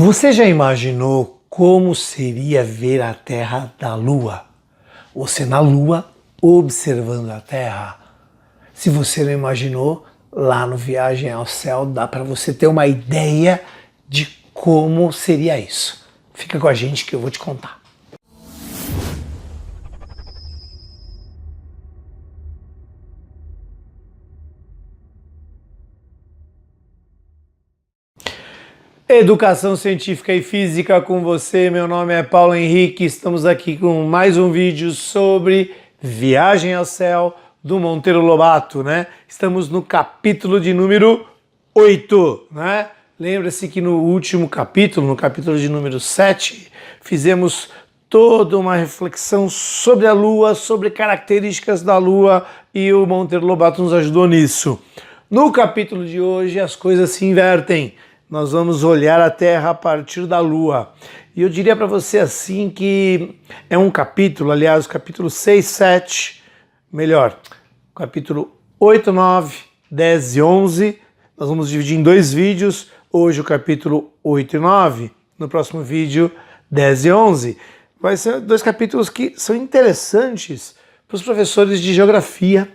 Você já imaginou como seria ver a Terra da Lua? Você na Lua observando a Terra? Se você não imaginou, lá no Viagem ao Céu dá para você ter uma ideia de como seria isso. Fica com a gente que eu vou te contar. Educação Científica e Física com você, meu nome é Paulo Henrique, estamos aqui com mais um vídeo sobre Viagem ao Céu do Monteiro Lobato, né? Estamos no capítulo de número 8, né? Lembra-se que no último capítulo, no capítulo de número 7, fizemos toda uma reflexão sobre a Lua, sobre características da Lua e o Monteiro Lobato nos ajudou nisso. No capítulo de hoje as coisas se invertem. Nós vamos olhar a Terra a partir da Lua. E eu diria para você assim que é um capítulo, aliás, o capítulo 6, 7, melhor, capítulo 8, 9, 10 e 11, nós vamos dividir em dois vídeos, hoje o capítulo 8 e 9, no próximo vídeo 10 e 11. Vai ser dois capítulos que são interessantes para os professores de geografia,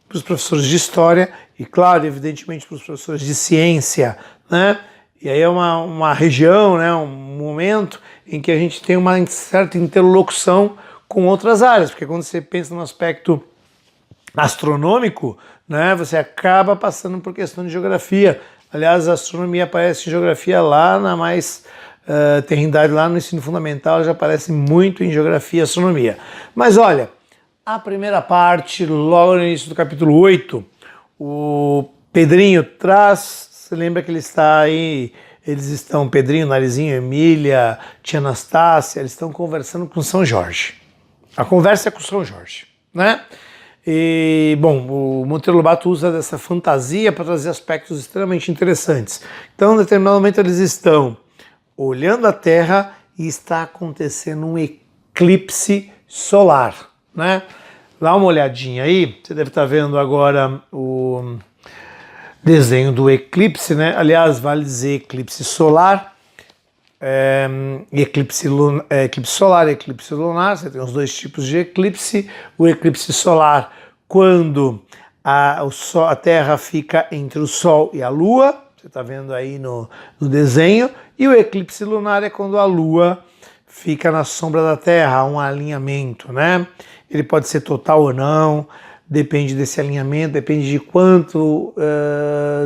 para os professores de história e, claro, evidentemente para os professores de ciência, né? E aí é uma região, né, um momento em que a gente tem uma certa interlocução com outras áreas, porque quando você pensa no aspecto astronômico, né, você acaba passando por questão de geografia. Aliás, a astronomia aparece em geografia lá na mais terrenidade, lá no ensino fundamental, já aparece muito em geografia e astronomia. Mas olha, a primeira parte, logo no início do capítulo 8, o Pedrinho traz. Você lembra que ele está aí, eles estão, Pedrinho, Narizinho, Emília, tia Anastácia, eles estão conversando com São Jorge. A conversa é com São Jorge, né? E, bom, o Monteiro Lobato usa dessa fantasia para trazer aspectos extremamente interessantes. Então, em determinado momento, eles estão olhando a Terra e está acontecendo um eclipse solar, né? Dá uma olhadinha aí, você deve estar vendo agora o desenho do eclipse, né? Aliás, vale dizer eclipse solar, eclipse solar e eclipse lunar. Você tem os dois tipos de eclipse. O eclipse solar, quando a Terra fica entre o Sol e a Lua, você está vendo aí no desenho, e o eclipse lunar é quando a Lua fica na sombra da Terra, um alinhamento, né? Ele pode ser total ou não, depende desse alinhamento, depende de quanto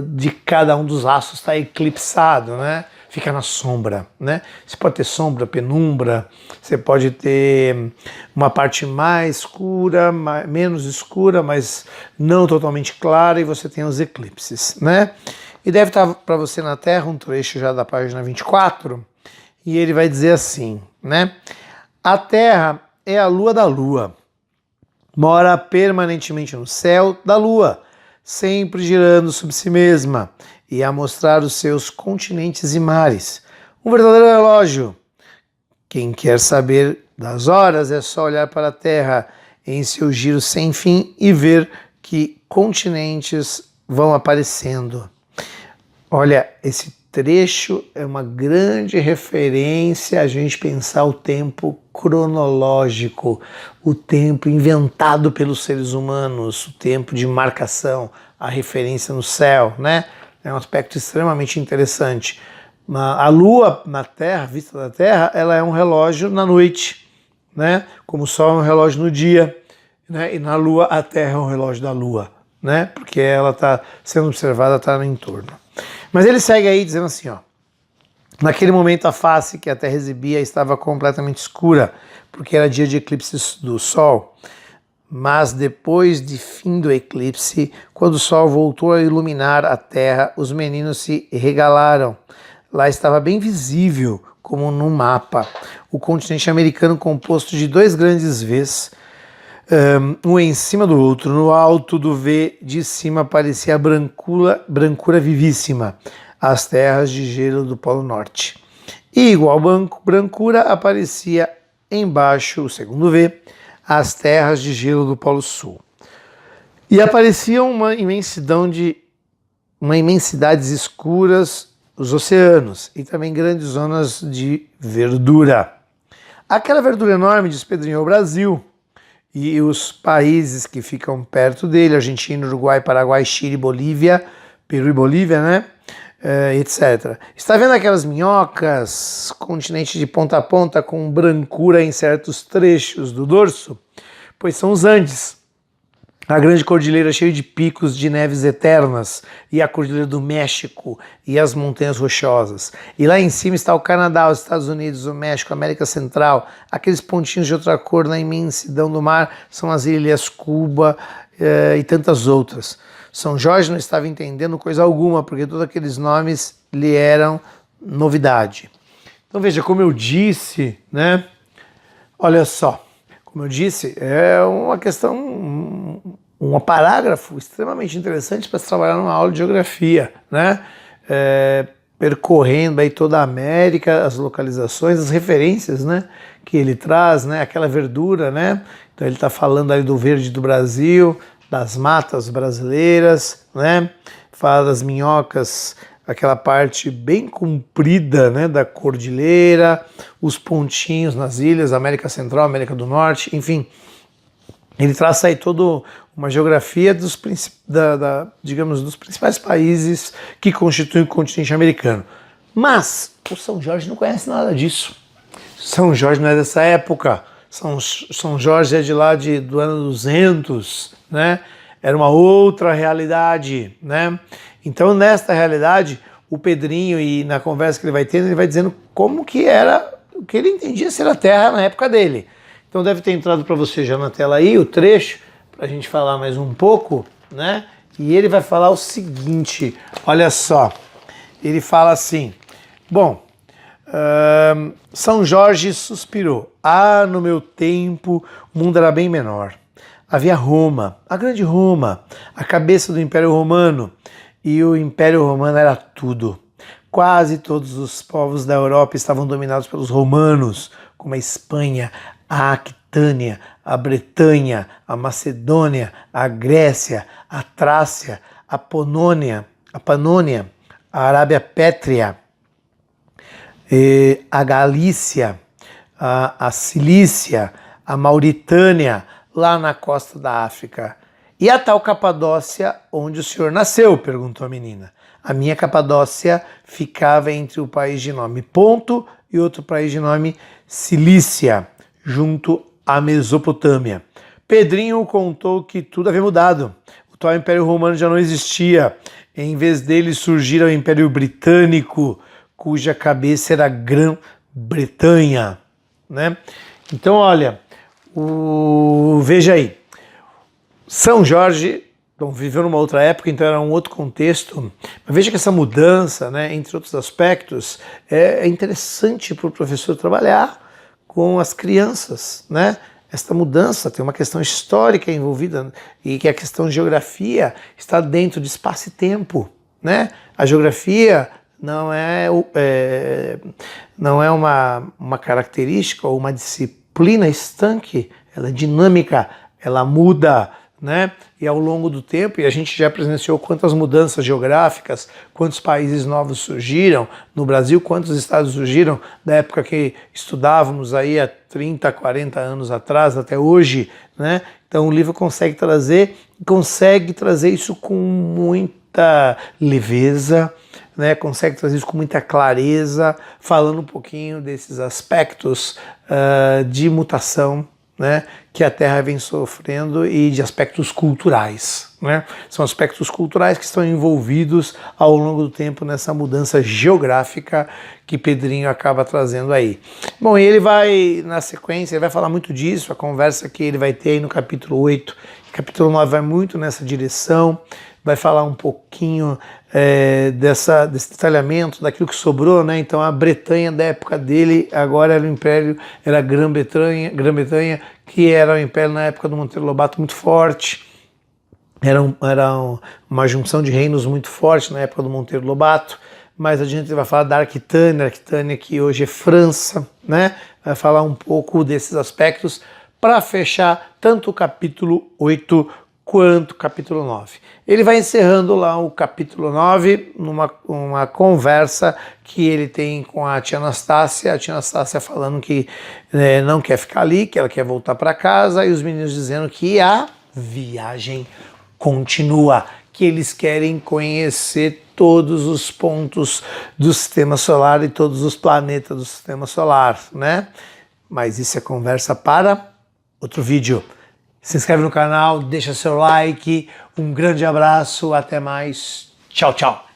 de cada um dos astros está eclipsado, né? Fica na sombra, né? Você pode ter sombra, penumbra, você pode ter uma parte mais escura, menos escura, mas não totalmente clara, e você tem os eclipses, né? E deve estar para você na Terra um trecho já da página 24, e ele vai dizer assim, né? A Terra é a lua da Lua. Mora permanentemente no céu da Lua, sempre girando sobre si mesma e a mostrar os seus continentes e mares. Um verdadeiro relógio. Quem quer saber das horas é só olhar para a Terra em seu giro sem fim e ver que continentes vão aparecendo. Olha, esse trecho é uma grande referência a gente pensar o tempo cronológico, o tempo inventado pelos seres humanos, o tempo de marcação, a referência no céu, né? É um aspecto extremamente interessante. A Lua na Terra, vista da Terra, ela é um relógio na noite, né? Como o Sol é um relógio no dia, né? E na Lua a Terra é um relógio da Lua, né? Porque ela está sendo observada, está no entorno. Mas ele segue aí dizendo assim, ó: naquele momento a face que a Terra exibia estava completamente escura, porque era dia de eclipse do Sol. Mas depois de fim do eclipse, quando o Sol voltou a iluminar a Terra, os meninos se regalaram. Lá estava bem visível, como num mapa, o continente americano composto de dois grandes Vs, um em cima do outro. No alto do V de cima parecia a brancura vivíssima, as terras de gelo do Polo Norte. E igual brancura aparecia embaixo, o segundo V, as terras de gelo do Polo Sul. E aparecia uma imensidades escuras os oceanos e também grandes zonas de verdura. Aquela verdura enorme, diz Pedrinho, é o Brasil e os países que ficam perto dele, Argentina, Uruguai, Paraguai, Chile, Bolívia, Peru e Bolívia, né? Etc. Está vendo aquelas minhocas, continente de ponta a ponta com brancura em certos trechos do dorso? Pois são os Andes, a grande cordilheira cheia de picos de neves eternas, e a cordilheira do México e as montanhas rochosas. E lá em cima está o Canadá, os Estados Unidos, o México, a América Central, aqueles pontinhos de outra cor na imensidão do mar são as ilhas Cuba e tantas outras. São Jorge não estava entendendo coisa alguma, porque todos aqueles nomes lhe eram novidade. Então veja, como eu disse, né? Olha só, como eu disse, é uma questão, um parágrafo extremamente interessante para se trabalhar numa aula de geografia, né? Percorrendo aí toda a América, as localizações, as referências, né? Que ele traz, né? Aquela verdura, né? Então ele está falando aí do verde do Brasil, das matas brasileiras, né? Fala das minhocas, aquela parte bem comprida, né, da cordilheira, os pontinhos nas ilhas, América Central, América do Norte, enfim. Ele traça aí toda uma geografia digamos, dos principais países que constituem o continente americano. Mas o São Jorge não conhece nada disso. São Jorge não é dessa época. São Jorge é de lá do ano 200, né? Era uma outra realidade, né? Então, nesta realidade, o Pedrinho, e na conversa que ele vai tendo, ele vai dizendo como que era, o que ele entendia ser a Terra na época dele. Então, deve ter entrado para você já na tela aí o trecho, para a gente falar mais um pouco, né? E ele vai falar o seguinte, olha só, ele fala assim, bom, São Jorge suspirou, no meu tempo o mundo era bem menor. Havia Roma, a grande Roma, a cabeça do Império Romano, e o Império Romano era tudo. Quase todos os povos da Europa estavam dominados pelos romanos, como a Espanha, a Aquitânia, a Bretanha, a Macedônia, a Grécia, a Trácia, a Panônia, a Arábia Pétrea, a Galícia, a Cilícia, a Mauritânia, lá na costa da África. E a tal Capadócia, onde o senhor nasceu? Perguntou a menina. A minha Capadócia ficava entre o país de nome Ponto e outro país de nome Cilícia, junto à Mesopotâmia. Pedrinho contou que tudo havia mudado. O tal Império Romano já não existia. Em vez dele surgira o Império Britânico, cuja cabeça era Grã-Bretanha, né? Então, olha, veja aí, São Jorge viveu numa outra época, então era um outro contexto, mas veja que essa mudança, né, entre outros aspectos, é interessante para o professor trabalhar com as crianças, né? Esta mudança tem uma questão histórica envolvida e que a questão de geografia está dentro de espaço e tempo, né? A geografia não é uma característica ou uma disciplina estanque, ela é dinâmica, ela muda, né? E ao longo do tempo, e a gente já presenciou quantas mudanças geográficas, quantos países novos surgiram no Brasil, quantos estados surgiram da época que estudávamos aí há 30, 40 anos atrás até hoje, né? Então o livro consegue trazer isso com muita leveza, né? Consegue trazer isso com muita clareza, falando um pouquinho desses aspectos de mutação, né, que a Terra vem sofrendo e de aspectos culturais, né? São aspectos culturais que estão envolvidos ao longo do tempo nessa mudança geográfica que Pedrinho acaba trazendo aí. Bom, e ele vai, na sequência, ele vai falar muito disso, a conversa que ele vai ter aí no capítulo 8, capítulo 9 vai muito nessa direção, vai falar um pouquinho desse detalhamento daquilo que sobrou, né? Então a Bretanha da época dele agora era o Império, era a Grã-Bretanha, que era o Império na época do Monteiro Lobato muito forte, era uma junção de reinos muito forte na época do Monteiro Lobato. Mais adiante ele vai falar da Aquitânia que hoje é França, né? Vai falar um pouco desses aspectos para fechar tanto o capítulo 8 quanto o capítulo 9. Ele vai encerrando lá o capítulo 9 numa conversa que ele tem com a tia Anastácia falando que não quer ficar ali, que ela quer voltar para casa, e os meninos dizendo que a viagem continua, que eles querem conhecer todos os pontos do sistema solar e todos os planetas do sistema solar, né? Mas isso é conversa para outro vídeo. Se inscreve no canal, deixa seu like, um grande abraço, até mais, tchau, tchau!